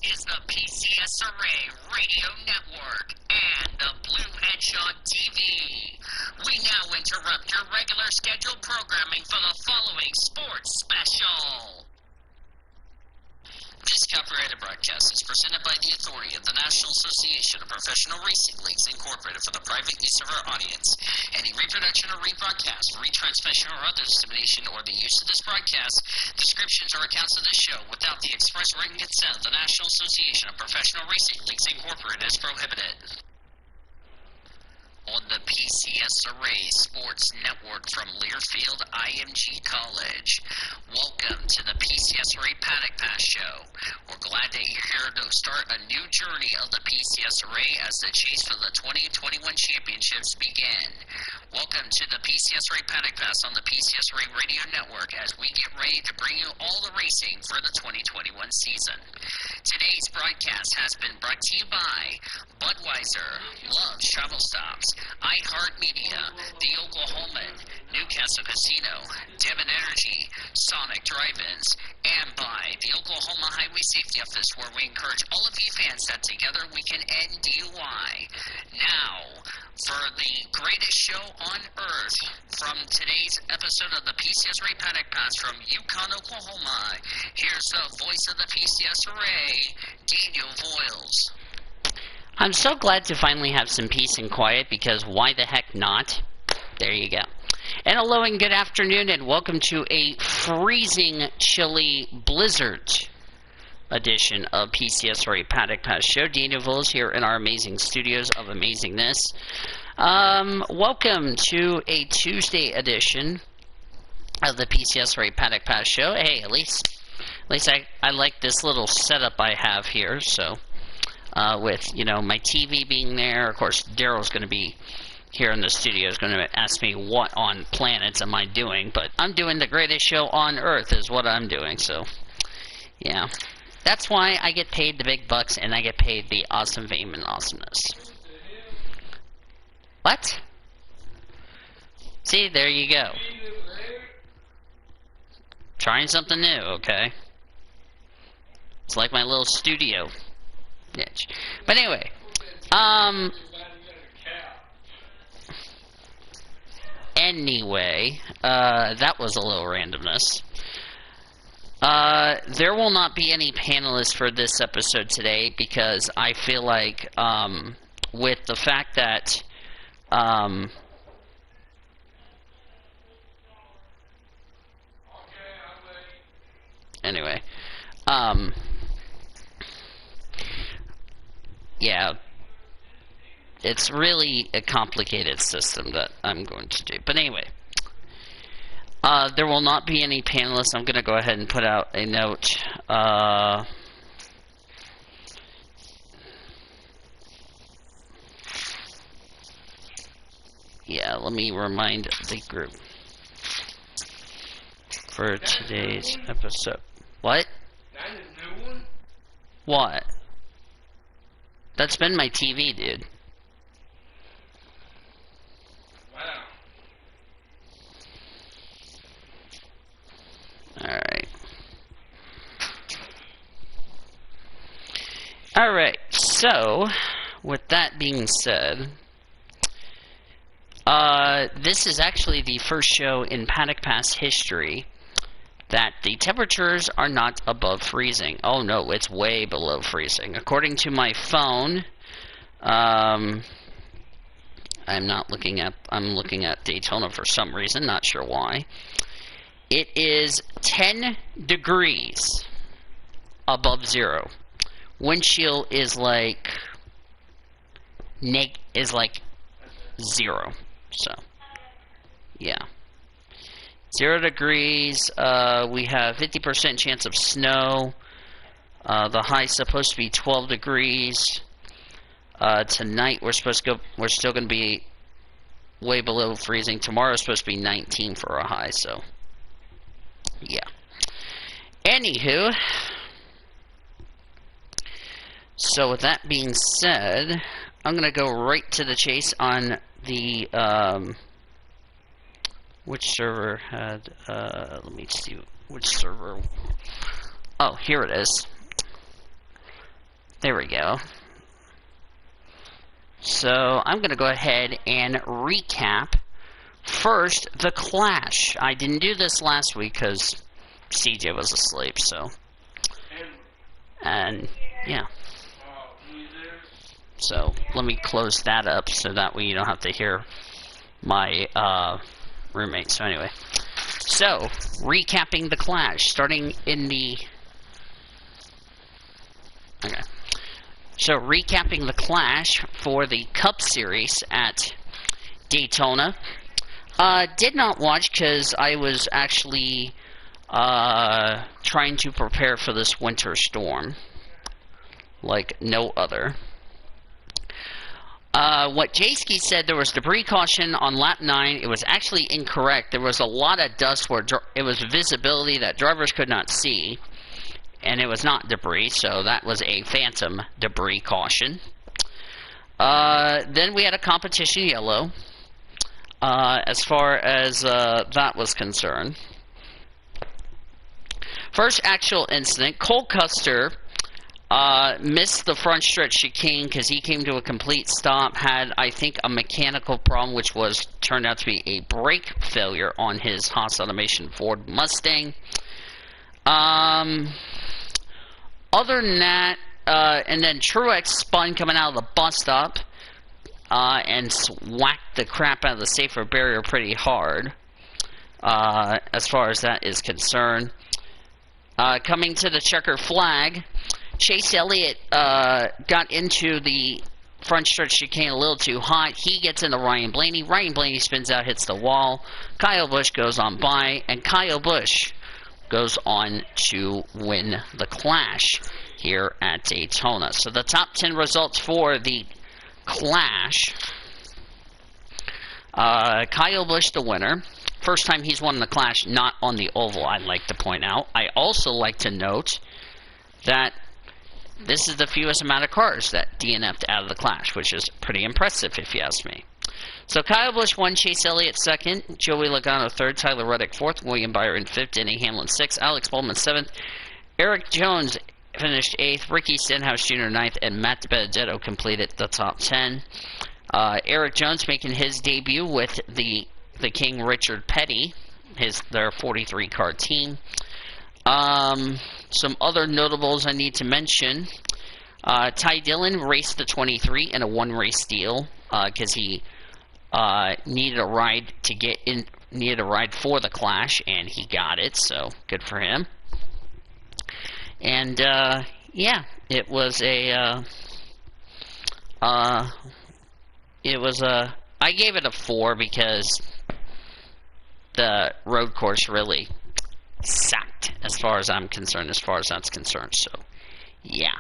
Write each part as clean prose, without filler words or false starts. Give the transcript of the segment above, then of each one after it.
is the PCSRA Radio Network and the Blue Headshot TV. We now interrupt your regular scheduled programming for the following sports special. This copyrighted broadcast is presented by the authority of the National Association of Professional Racing Leagues Incorporated for the private use of our audience. Any reproduction or rebroadcast, retransmission or other dissemination or the use of this broadcast, descriptions or accounts of this show without the express written consent of the National Association of Professional Racing Leagues Incorporated is prohibited. On the PCSRA Sports Network from Learfield IMG College. Welcome to the PCSRA Paddock Pass Show. We're glad that you're here to start a new journey of the PCSRA as the chase for the 2021 championships begin. Welcome to the PCSRA Paddock Pass on the PCSRA Radio Network as we get ready to bring you all the racing for the 2021 season. Today's broadcast has been brought to you by Budweiser, Love's Travel Stops, iHeartMedia, The Oklahoman, Newcastle Casino, Devon Energy, Sonic Drive-Ins, and by the Oklahoma Highway Safety Office, where we encourage all of you fans that together we can end DUI. Now, for the greatest show on earth from today's episode of the PCSRA Paddock Pass from Yukon, Oklahoma, here's the voice of the PCSRA, Daniel Voiles. I'm so glad to finally have some peace and quiet, because why the heck not? There you go. And hello and good afternoon, and welcome to a freezing, chilly blizzard edition of PCSRA Paddock Pass Show. Daniel Voiles here in our amazing studios of amazingness. Welcome to a Tuesday edition of the PCSRA Paddock Pass Show. Hey, at least I like this little setup I have here, so... with, you know, my TV being there. Of course, Daryl's going to be here in the studio. Is going to ask me what on planets am I doing, but I'm doing the greatest show on Earth is what I'm doing, so, yeah. That's why I get paid the big bucks, and I get paid the awesome fame and awesomeness. What? See, there you go. Trying something new, okay? It's like my little studio niche. But anyway, that was a little randomness. There will not be any panelists for this episode today, because I feel like, with the fact that, anyway, yeah, it's really a complicated system that I'm going to do. But anyway, there will not be any panelists. I'm going to go ahead and put out a note. Yeah, let me remind the group for today's episode. What? What? That's been my TV, dude. Wow. Alright. Alright, so, with that being said, this is actually the first show in Paddock Pass history that the temperatures are not above freezing. Oh no, it's way below freezing. According to my phone, I'm looking at Daytona for some reason, not sure why. It is 10 degrees above zero. Wind chill is like zero. So, yeah. 0 degrees, we have 50% chance of snow. The high's supposed to be 12 degrees. Tonight we're still going to be way below freezing. Tomorrow's supposed to be 19 for a high, so yeah. Anywho, so with that being said, I'm going to go right to the chase on the which server had, let me see which server, oh, here it is. There we go. So I'm going to go ahead and recap first the Clash. I didn't do this last week because CJ was asleep, so. And yeah. So let me close that up so that way you don't have to hear my roommate. So anyway. So, recapping the Clash, starting in the... Okay. So, recapping the Clash for the Cup Series at Daytona. Did not watch because I was actually trying to prepare for this winter storm. Like no other. What Jayski said, there was debris caution on lap 9. It was actually incorrect. There was a lot of dust where it was visibility that drivers could not see. And it was not debris, so that was a phantom debris caution. Then we had a competition yellow, as far as that was concerned. First actual incident, Cole Custer missed the front stretch chicane because he came to a complete stop, had, I think, a mechanical problem, which turned out to be a brake failure on his Haas Automation Ford Mustang. Other than that, and then Truex spun coming out of the bus stop and whacked the crap out of the safer barrier pretty hard, as far as that is concerned. Coming to the checker flag, Chase Elliott got into the front stretch chicane a little too hot. He gets into Ryan Blaney. Ryan Blaney spins out, hits the wall. Kyle Busch goes on by, and Kyle Busch goes on to win the Clash here at Daytona. So the top 10 results for the Clash. Kyle Busch, the winner. First time he's won the Clash not on the oval, I'd like to point out. I also like to note that this is the fewest amount of cars that DNF'd out of the Clash, which is pretty impressive if you ask me. So Kyle Busch won, Chase Elliott second, Joey Logano third, Tyler Reddick fourth, William Byron fifth, Denny Hamlin sixth, Alex Bowman seventh, Eric Jones finished eighth, Ricky Stenhouse Jr. ninth, and Matt Benedetto completed the top 10. Eric Jones making his debut with the King Richard Petty, their 43 car team. Some other notables I need to mention. Ty Dillon raced the 23 in a one-race deal because he needed a ride to get in, needed a ride for the Clash, and he got it. So good for him. And yeah, it was a I gave it a 4 because the road course really sucked as far as I'm concerned, as far as that's concerned. So, yeah.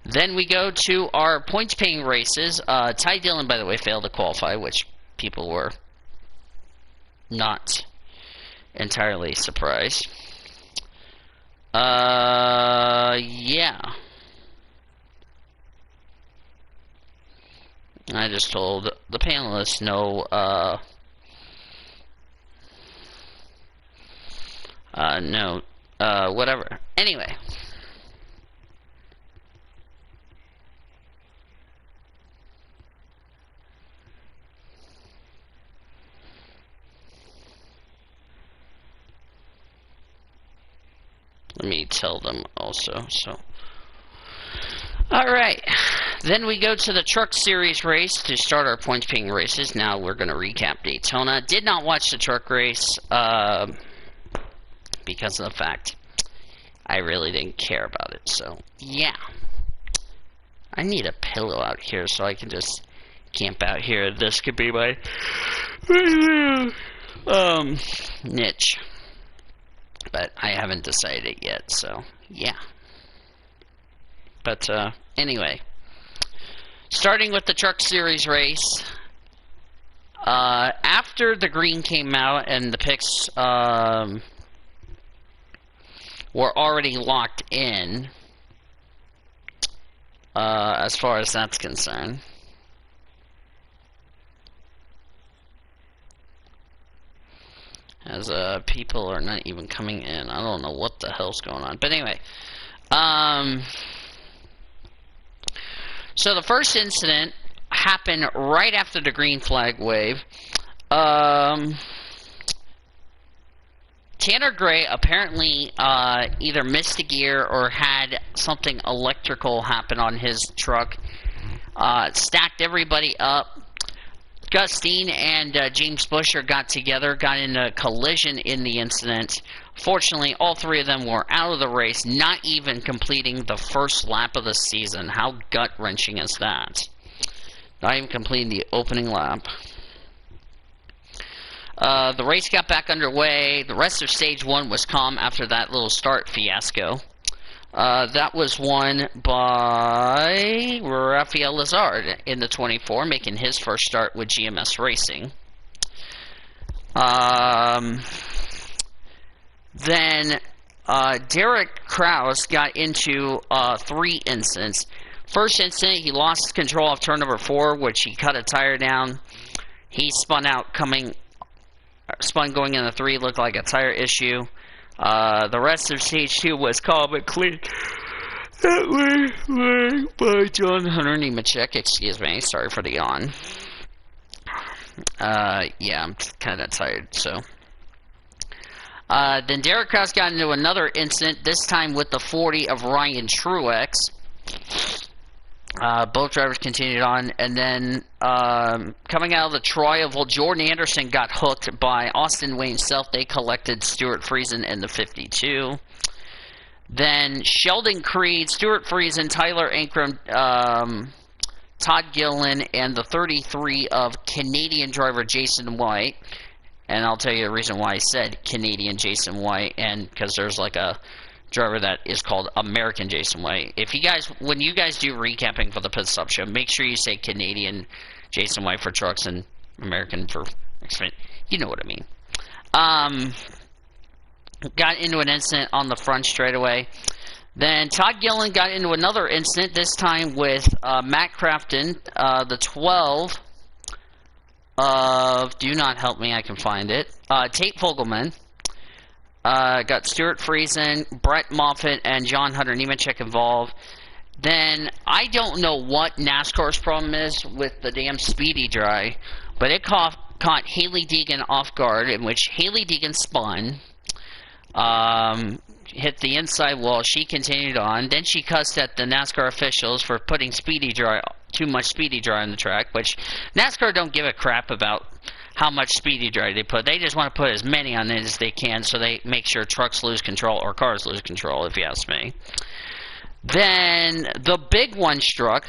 Then we go to our points-paying races. Ty Dillon, by the way, failed to qualify, which people were not entirely surprised. Yeah. I just told the panelists no, whatever. Anyway. Let me tell them also, so. Alright. Then we go to the Truck Series race to start our points paying races. Now we're going to recap Daytona. Did not watch the truck race, because of the fact I really didn't care about it. So, yeah. I need a pillow out here so I can just camp out here. This could be my niche. But I haven't decided yet, so, yeah. But, anyway. Starting with the Truck Series race. After the green came out and the picks, were already locked in, as far as that's concerned. As people are not even coming in. I don't know what the hell's going on. But anyway, So the first incident happened right after the green flag wave. Tanner Gray apparently either missed a gear or had something electrical happen on his truck. Stacked everybody up. Gus Dean and James Busher got together, got in a collision in the incident. Fortunately, all three of them were out of the race, not even completing the first lap of the season. How gut-wrenching is that? Not even completing the opening lap. The race got back underway. The rest of Stage 1 was calm after that little start fiasco. That was won by Rafael Lazard in the 24, making his first start with GMS Racing. Then Derek Krause got into 3 incidents. First incident, he lost control of turn number 4, which he cut a tire down. He spun going in the 3, looked like a tire issue. The rest of Stage 2 was calm and clean. That way by John Hunter Nemechek. Excuse me, sorry for the yawn. Yeah, I'm kind of tired, so. Then Derek Krause got into another incident, this time with the 40 of Ryan Truex. Both drivers continued on, and then coming out of the tri-oval, Jordan Anderson got hooked by Austin Wayne Self. They collected Stuart Friesen in the 52. Then Sheldon Creed, Stuart Friesen, Tyler Ankrum, Todd Gillen, and the 33 of Canadian driver Jason White. And I'll tell you the reason why I said Canadian Jason White, and because there's like a driver that is called American Jason White. If you guys, when you guys do recapping for the Pit Stop Show, make sure you say Canadian Jason White for trucks and American for Xfinity. You know what I mean. Got into an incident on the front straightaway. Then Todd Gillen got into another incident, this time with Matt Crafton, the 12 of, do not help me, I can find it, Tate Fogelman. Got Stuart Friesen, Brett Moffitt, and John Hunter Nemechek involved. Then, I don't know what NASCAR's problem is with the damn Speedy Dry, but it caught Hailie Deegan off guard, in which Hailie Deegan spun, hit the inside wall. She continued on. Then she cussed at the NASCAR officials for putting too much Speedy Dry on the track, which NASCAR don't give a crap about how much Speedy Dry they put. They just want to put as many on it as they can, so they make sure trucks lose control or cars lose control, if you ask me. Then the big one struck.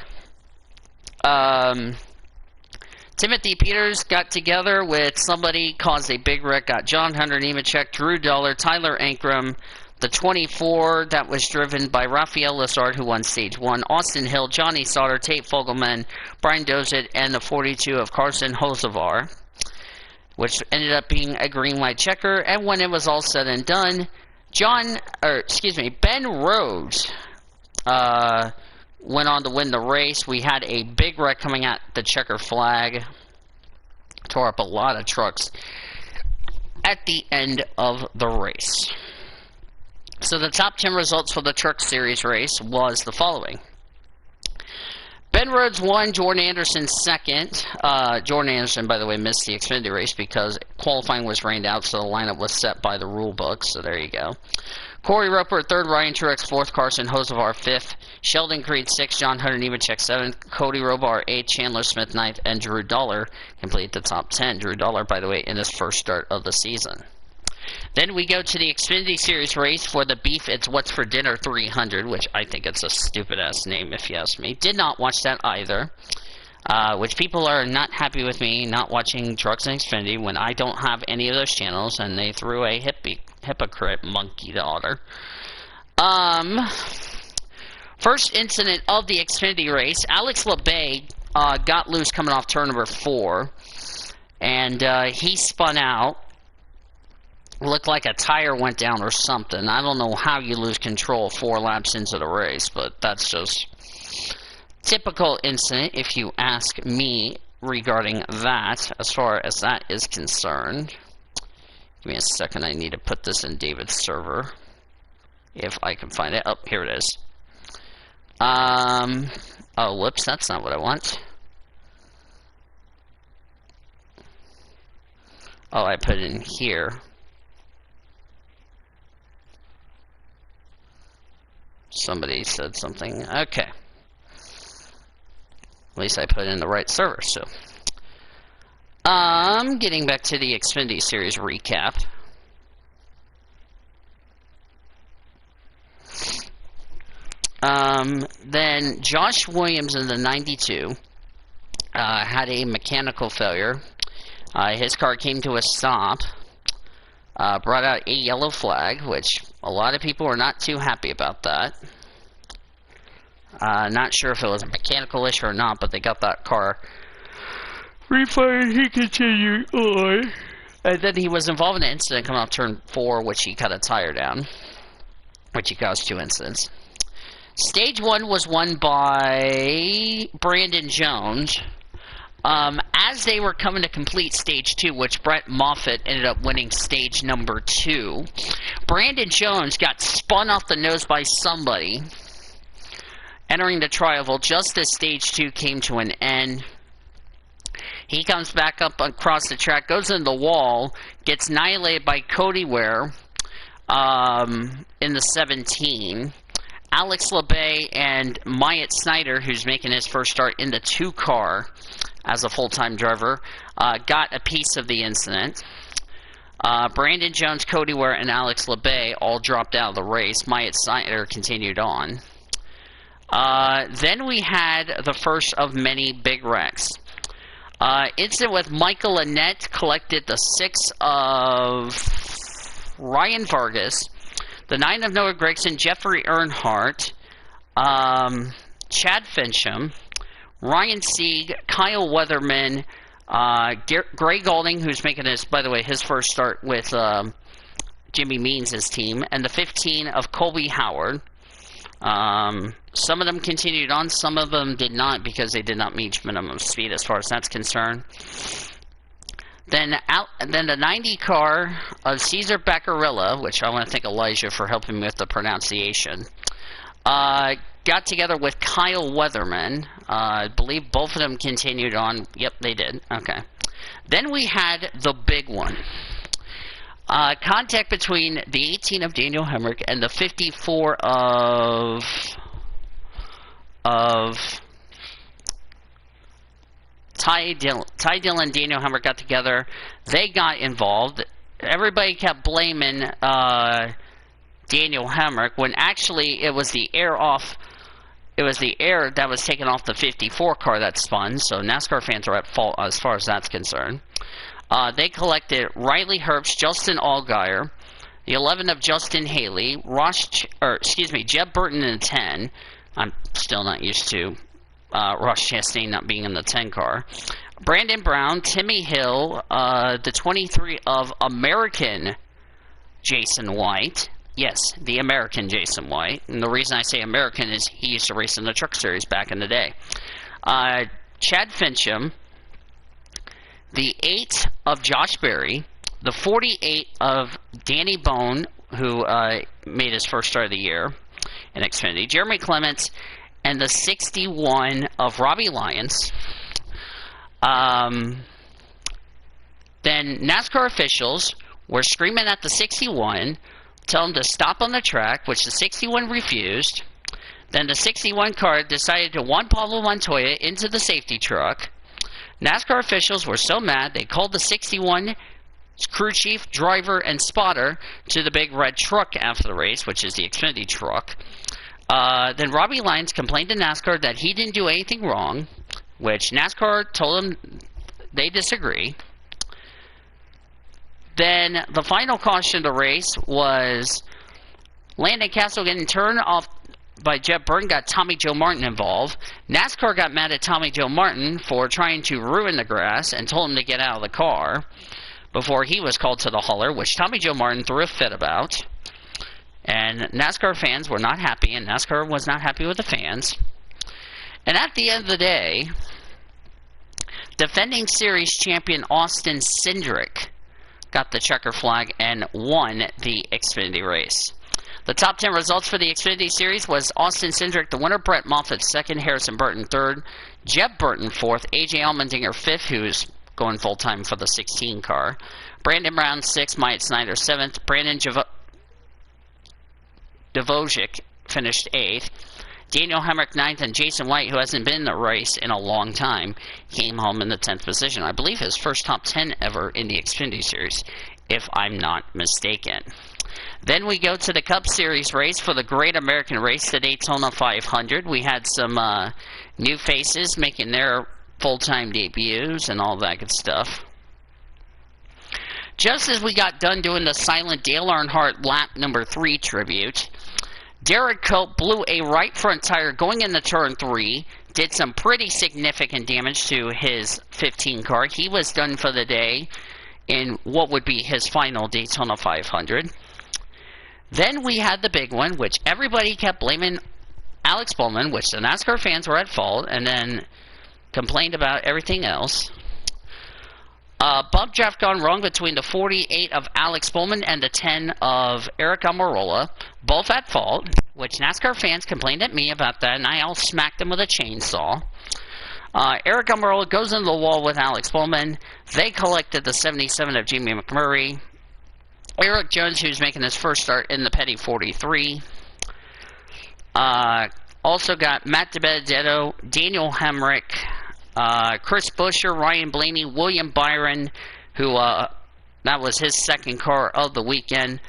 Timothy Peters got together with somebody, caused a big wreck, got John Hunter Nemechek, Drew Dollar, Tyler Ankrum, the 24 that was driven by Rafael Lazard, who won Stage 1, Austin Hill, Johnny Sauter, Tate Fogelman, Brian Dozit, and the 42 of Carson Hocevar, which ended up being a green-white checker. And when it was all said and done, Ben Rhodes went on to win the race. We had a big wreck coming at the checker flag. Tore up a lot of trucks at the end of the race. So the top 10 results for the Truck Series race was the following. Ben Rhodes won, Jordan Anderson second. Jordan Anderson, by the way, missed the Xfinity race because qualifying was rained out, so the lineup was set by the rule book, so there you go. Corey Roper third, Ryan Truex fourth, Carson Hocevar fifth, Sheldon Creed sixth, John Hunter Nemechek seventh, Cody Robar eighth, Chandler Smith ninth, and Drew Dollar complete the top 10. Drew Dollar, by the way, in his first start of the season. Then we go to the Xfinity Series race for the Beef It's What's for Dinner 300, which I think it's a stupid-ass name, if you ask me. Did not watch that either, which people are not happy with me not watching Trucks and Xfinity when I don't have any of those channels, and they threw a hypocrite monkey daughter. First incident of the Xfinity race, Alex LeBay got loose coming off turn number 4, and he spun out. Looked like a tire went down or something. I don't know how you lose control 4 laps into the race, but that's just typical incident if you ask me regarding that, as far as that is concerned. Give me a second, I need to put this in David's server, if I can find it. Oh, here it is. Oh, whoops, that's not what I want. Oh, I put it in here. Somebody said something. Okay. At least I put in the right server, so. Getting back to the Xfinity Series recap. Then Josh Williams in the 92 had a mechanical failure. His car came to a stop, brought out a yellow flag, which a lot of people were not too happy about that. Not sure if it was a mechanical issue or not, but they got that car refired. He continued on. And then he was involved in an incident coming off turn 4, which he cut a tire down, which he caused 2 incidents. Stage 1 was won by Brandon Jones. As they were coming to complete Stage 2, which Brett Moffitt ended up winning Stage number 2, Brandon Jones got spun off the nose by somebody, entering the tri-oval just as Stage 2 came to an end. He comes back up across the track, goes into the wall, gets annihilated by Cody Ware in the 17. Alex LeBay and Myatt Snyder, who's making his first start in the 2 car as a full-time driver, got a piece of the incident. Brandon Jones, Cody Ware, and Alex LeBay all dropped out of the race. Myatt Snyder continued on. Then we had the first of many big wrecks. Incident with Michael Annette collected the 6 of Ryan Vargas, the 9 of Noah Gragson, Jeffrey Earnhardt, Chad Fincham, Ryan Sieg, Kyle Weatherman, Gray Golding, who's making his, by the way, his first start with Jimmy Means' team, and the 15 of Colby Howard. Some of them continued on, some of them did not because they did not meet minimum speed as far as that's concerned. Then the 90 car of Cesar Beccarilla, which I want to thank Elijah for helping me with the pronunciation, got together with Kyle Weatherman. I believe both of them continued on. Yep, they did. Okay. Then we had the big one. Contact between the 18 of Daniel Hemrick and the 54 of Ty Dillon, Daniel Hemrick got together. They got involved. Everybody kept blaming Daniel Hemrick when actually it was the air off. It was the air that was taken off the 54 car that spun. So NASCAR fans are at fault as far as that's concerned. They collected Riley Herbst, Justin Allgaier, the 11 of Justin Haley, Jeb Burton in the 10. I'm still not used to Ross Chastain not being in the 10 car. Brandon Brown, Timmy Hill, the 23 of American Jason White. Yes, the American Jason White. And the reason I say American is he used to race in the Truck Series back in the day. Chad Fincham, the 8 of Josh Berry, the 48 of Danny Bone, who made his first start of the year in Xfinity, Jeremy Clements, and the 61 of Robbie Lyons. Then NASCAR officials were screaming at the 61, telling him to stop on the track, which the 61 refused. Then the 61 car decided to want Pablo Montoya into the safety truck. NASCAR officials were so mad they called the 61 crew chief, driver, and spotter to the big red truck after the race, which is the Xfinity truck. Then Robbie Lyons complained to NASCAR that he didn't do anything wrong, which NASCAR told him they disagree. Then the final caution of the race was Landon Castle getting turned off by Jeb Burton, got Tommy Joe Martin involved. NASCAR got mad at Tommy Joe Martin for trying to ruin the grass and told him to get out of the car before he was called to the hauler, which Tommy Joe Martin threw a fit about. And NASCAR fans were not happy, and NASCAR was not happy with the fans. And at the end of the day, defending series champion Austin Cindric got the checker flag and won the Xfinity race. The top 10 results for the Xfinity Series was Austin Cindric, the winner, Brett Moffitt second, Harrison Burton third, Jeb Burton fourth, A.J. Allmendinger fifth, who's going full-time for the 16 car, Brandon Brown sixth, Myatt Snyder seventh, Brandon Devojic finished eighth, Daniel Hemrick ninth, and Jason White, who hasn't been in the race in a long time, came home in the 10th position. I believe his first top 10 ever in the Xfinity Series, if I'm not mistaken. Then we go to the Cup Series race for the Great American Race, the Daytona 500. We had some new faces making their full-time debuts and all that good stuff. Just as we got done doing the silent Dale Earnhardt lap number 3 tribute, Derek Cope blew a right front tire going into turn 3, did some pretty significant damage to his 15 car. He was done for the day in what would be his final Daytona 500. Then we had the big one, which everybody kept blaming Alex Bowman, which the NASCAR fans were at fault, and then complained about everything else. Bump draft gone wrong between the 48 of Alex Bowman and the 10 of Eric Almirola, both at fault, which NASCAR fans complained at me about that, and I all smacked them with a chainsaw. Eric Almirola goes into the wall with Alex Bowman. They collected the 77 of Jamie McMurray. Eric Jones, who's making his first start in the Petty 43. Also got Matt DiBenedetto, Daniel Hemrick, Chris Buescher, Ryan Blaney, William Byron, who that was his second car of the weekend.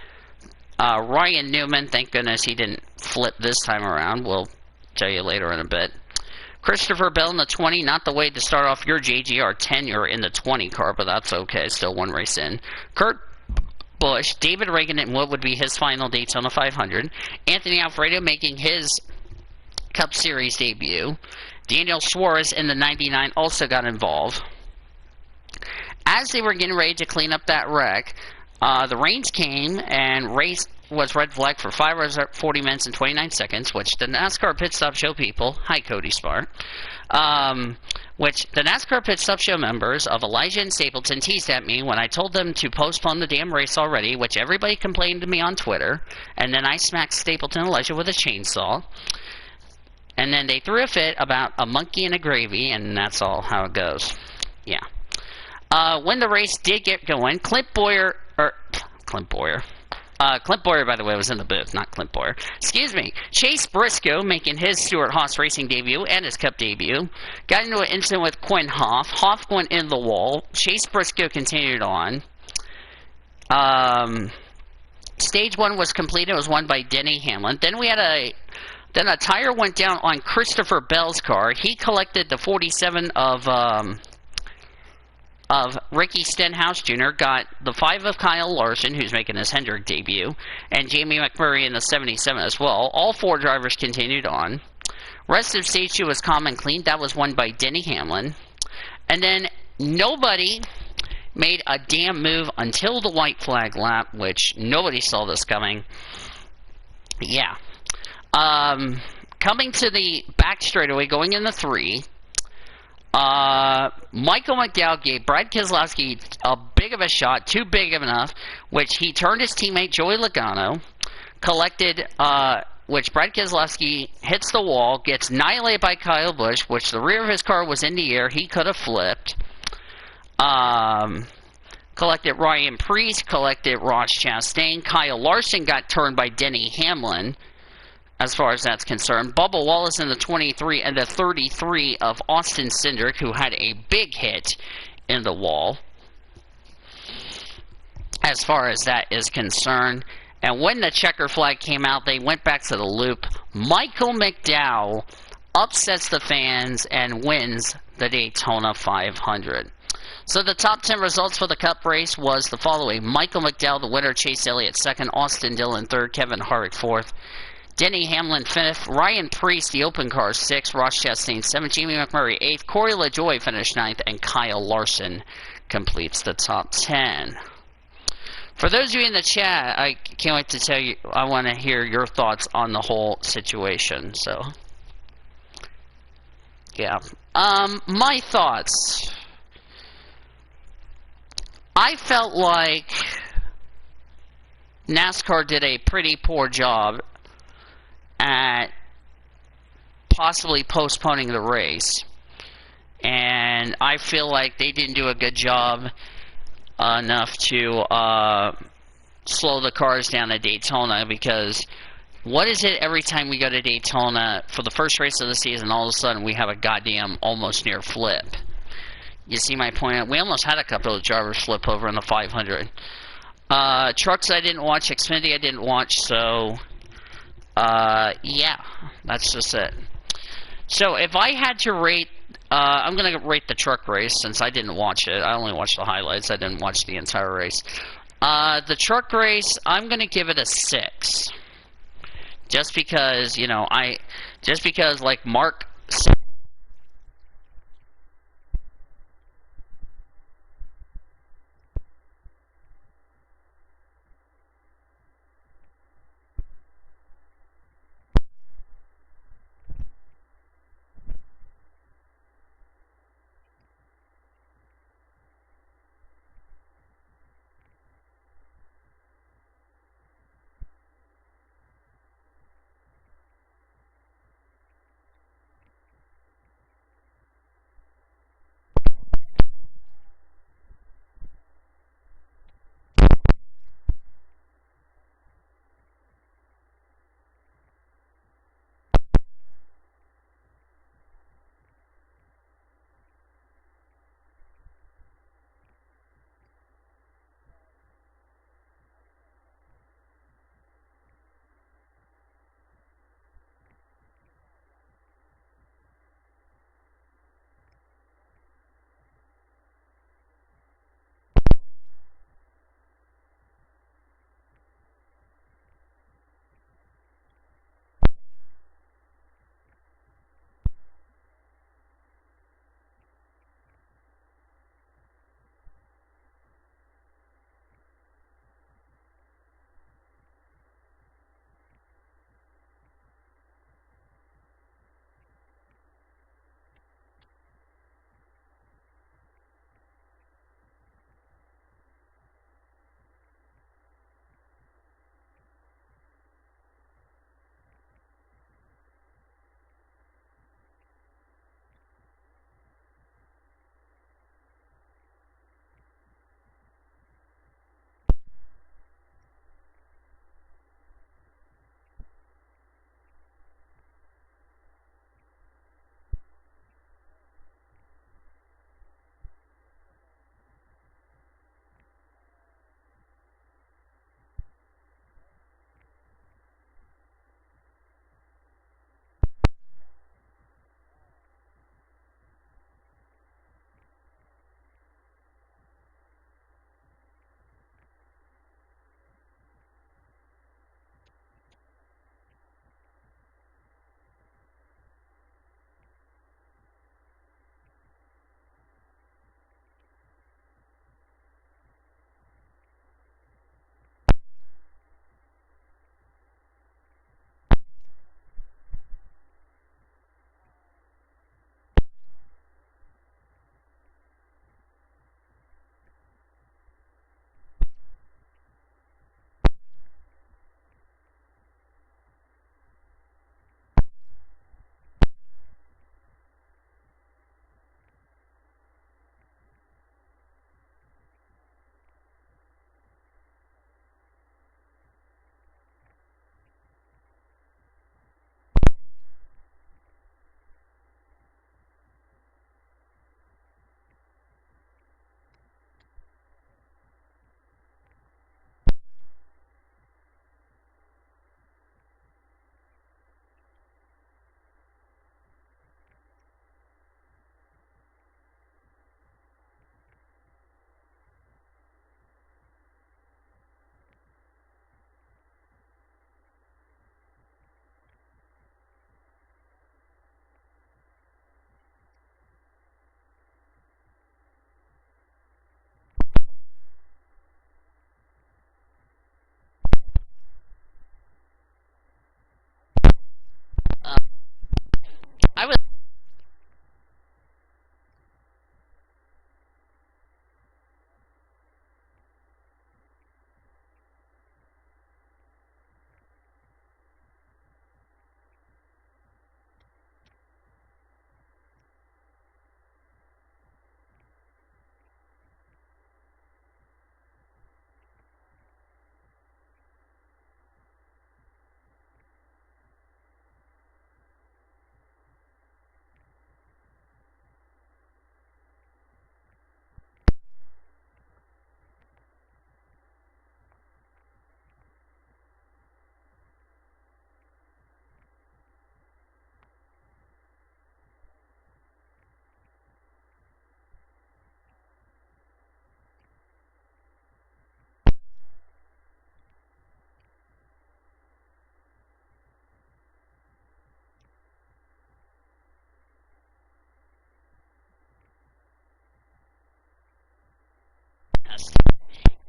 Ryan Newman, thank goodness he didn't flip this time around. We'll tell you later in a bit. Christopher Bell in the 20, not the way to start off your JGR tenure in the 20 car, but that's okay, still one race in. Kurt Busch, David Reagan in what would be his final Daytona 500. Anthony Alfredo making his Cup Series debut. Daniel Suarez in the 99 also got involved. As they were getting ready to clean up that wreck, the rains came and race was red flag for 5 hours, 40 minutes, and 29 seconds, which the NASCAR Pit Stop Show people, hi Cody Smart, which the NASCAR Pit Stop Show members of Elijah and Stapleton teased at me when I told them to postpone the damn race already, which everybody complained to me on Twitter, and then I smacked Stapleton and Elijah with a chainsaw. And then they threw a fit about a monkey and a gravy, and that's all how it goes. Yeah. When the race did get going, Clint Bowyer, by the way, was in the booth, not Clint Bowyer. Excuse me. Chase Briscoe, making his Stewart-Haas Racing debut and his Cup debut, got into an incident with Quinn Hoff. Hoff went in the wall. Chase Briscoe continued on. Stage 1 was completed. It was won by Denny Hamlin. Then a tire went down on Christopher Bell's car. He collected the 47 of Ricky Stenhouse Jr., got the 5 of Kyle Larson, who's making his Hendrick debut, and Jamie McMurray in the 77 as well. All 4 drivers continued on. Rest of Stage 2 was calm and clean. That was won by Denny Hamlin. And then nobody made a damn move until the white flag lap, which nobody saw this coming. Yeah. Coming to the back straightaway, going in the 3, Michael McDowell gave Brad Keselowski a big of a shot, too big of enough, which he turned his teammate Joey Logano, collected, which Brad Keselowski hits the wall, gets annihilated by Kyle Busch, which the rear of his car was in the air, he could have flipped. Collected Ryan Preece, collected Ross Chastain, Kyle Larson got turned by Denny Hamlin, as far as that's concerned. Bubba Wallace in the 23 and the 33 of Austin Cindric, who had a big hit in the wall, as far as that is concerned. And when the checker flag came out, they went back to the loop. Michael McDowell upsets the fans and wins the Daytona 500. So the top 10 results for the Cup race was the following. Michael McDowell, the winner, Chase Elliott second, Austin Dillon third, Kevin Harvick fourth, Denny Hamlin 5th, Ryan Preece, the open car 6th, Ross Chastain 7th, Jamie McMurray 8th, Corey LaJoie finished 9th, and Kyle Larson completes the top 10. For those of you in the chat, I can't wait to tell you, I want to hear your thoughts on the whole situation, so. Yeah. My thoughts. I felt like NASCAR did a pretty poor job at possibly postponing the race. And I feel like they didn't do a good job enough to slow the cars down at Daytona, because what is it every time we go to Daytona for the first race of the season, all of a sudden we have a goddamn almost near flip? You see my point? We almost had a couple of drivers flip over in the 500. Trucks I didn't watch, Xfinity I didn't watch, so yeah, that's just it. So if I had to rate, I'm going to rate the truck race since I didn't watch it. I only watched the highlights. I didn't watch the entire race. The truck race, I'm going to give it a 6. Just because, like Mark said,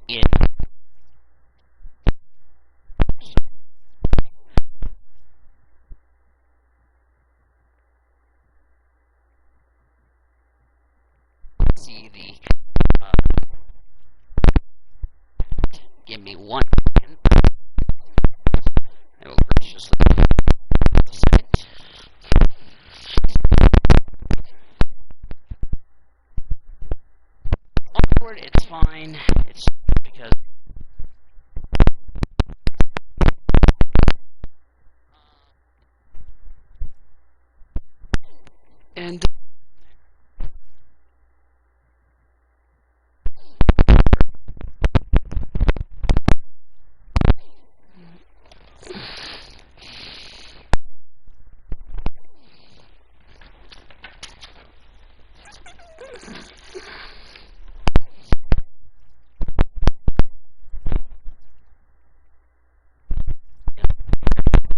in see the give me one second. I will graciously say onward. It's fine. It's because and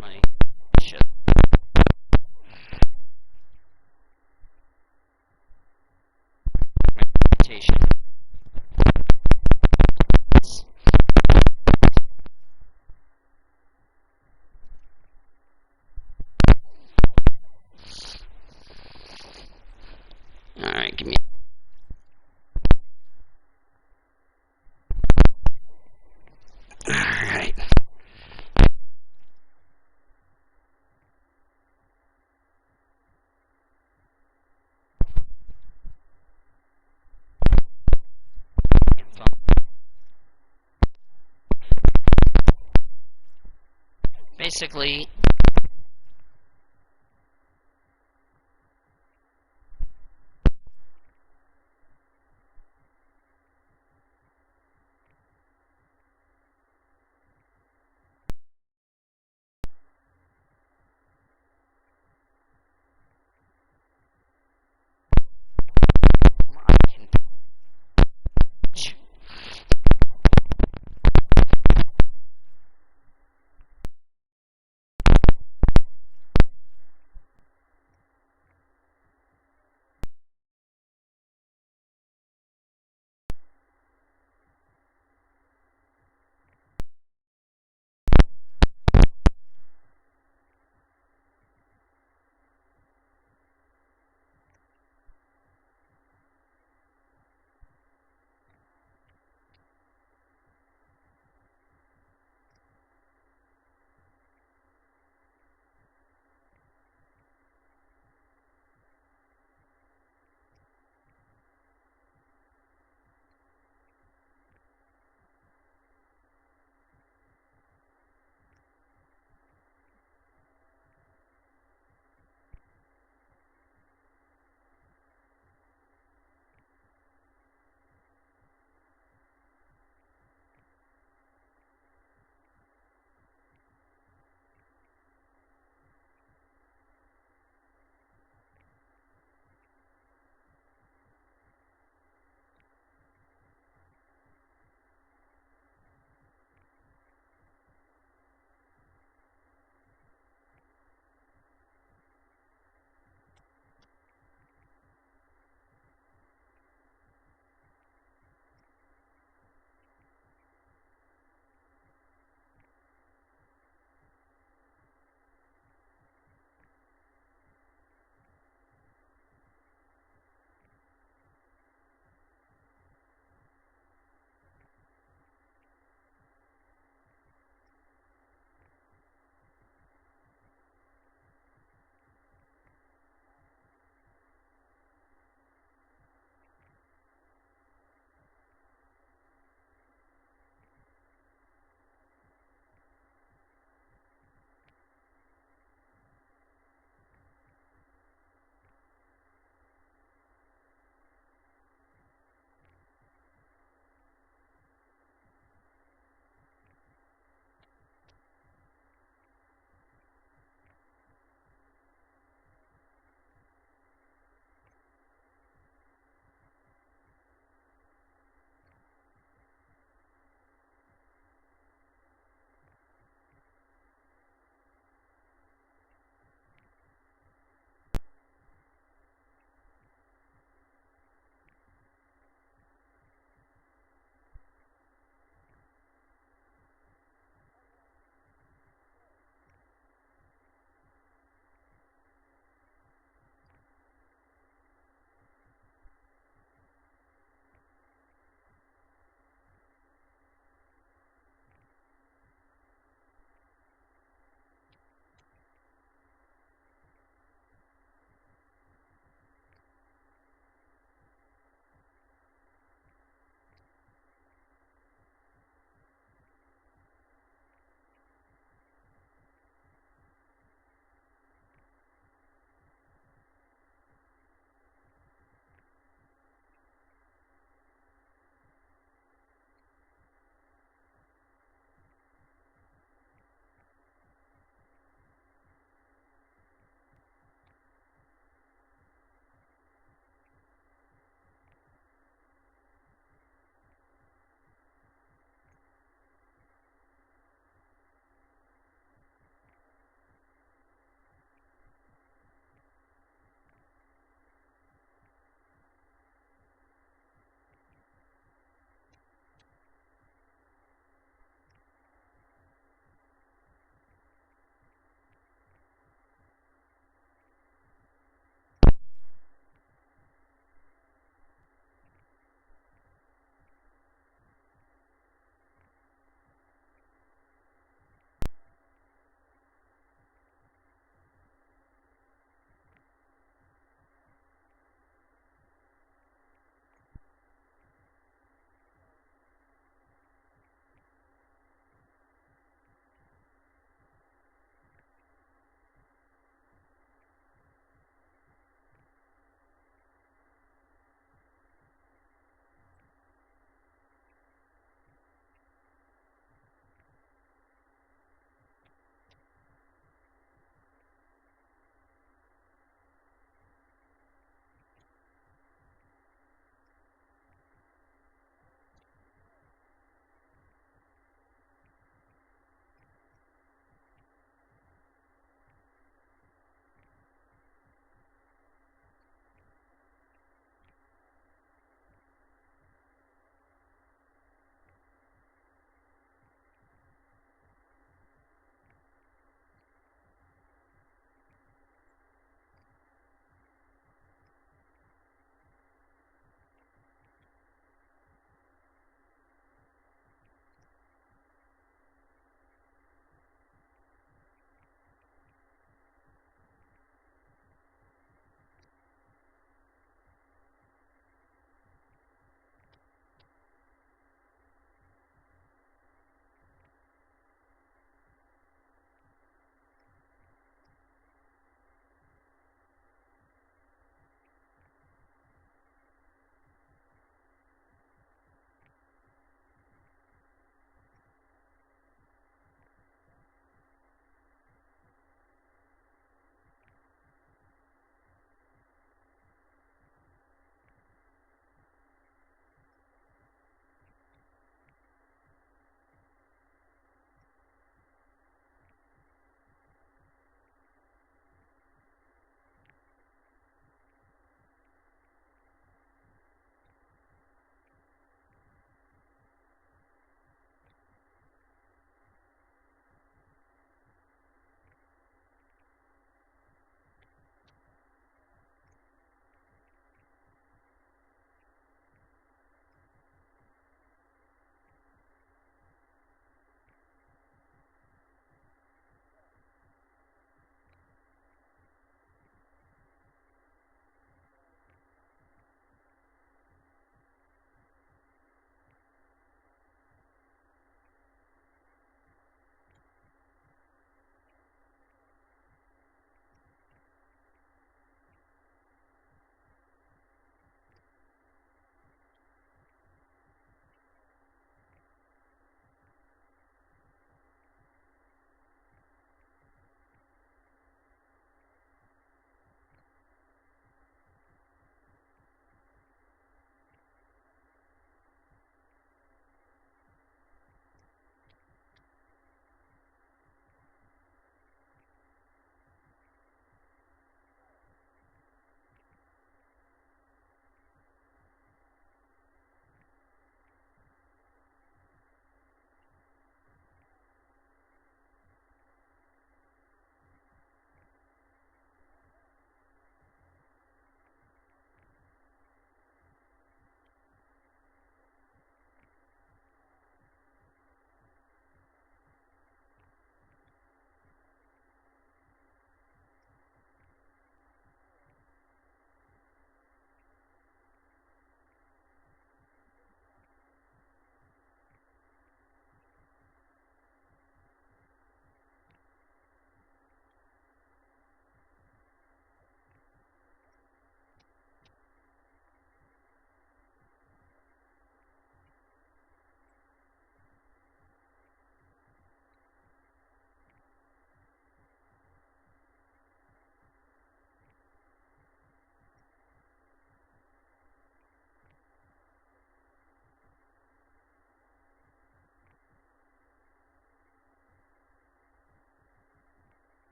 my meditation. All right, give me. All right. Basically,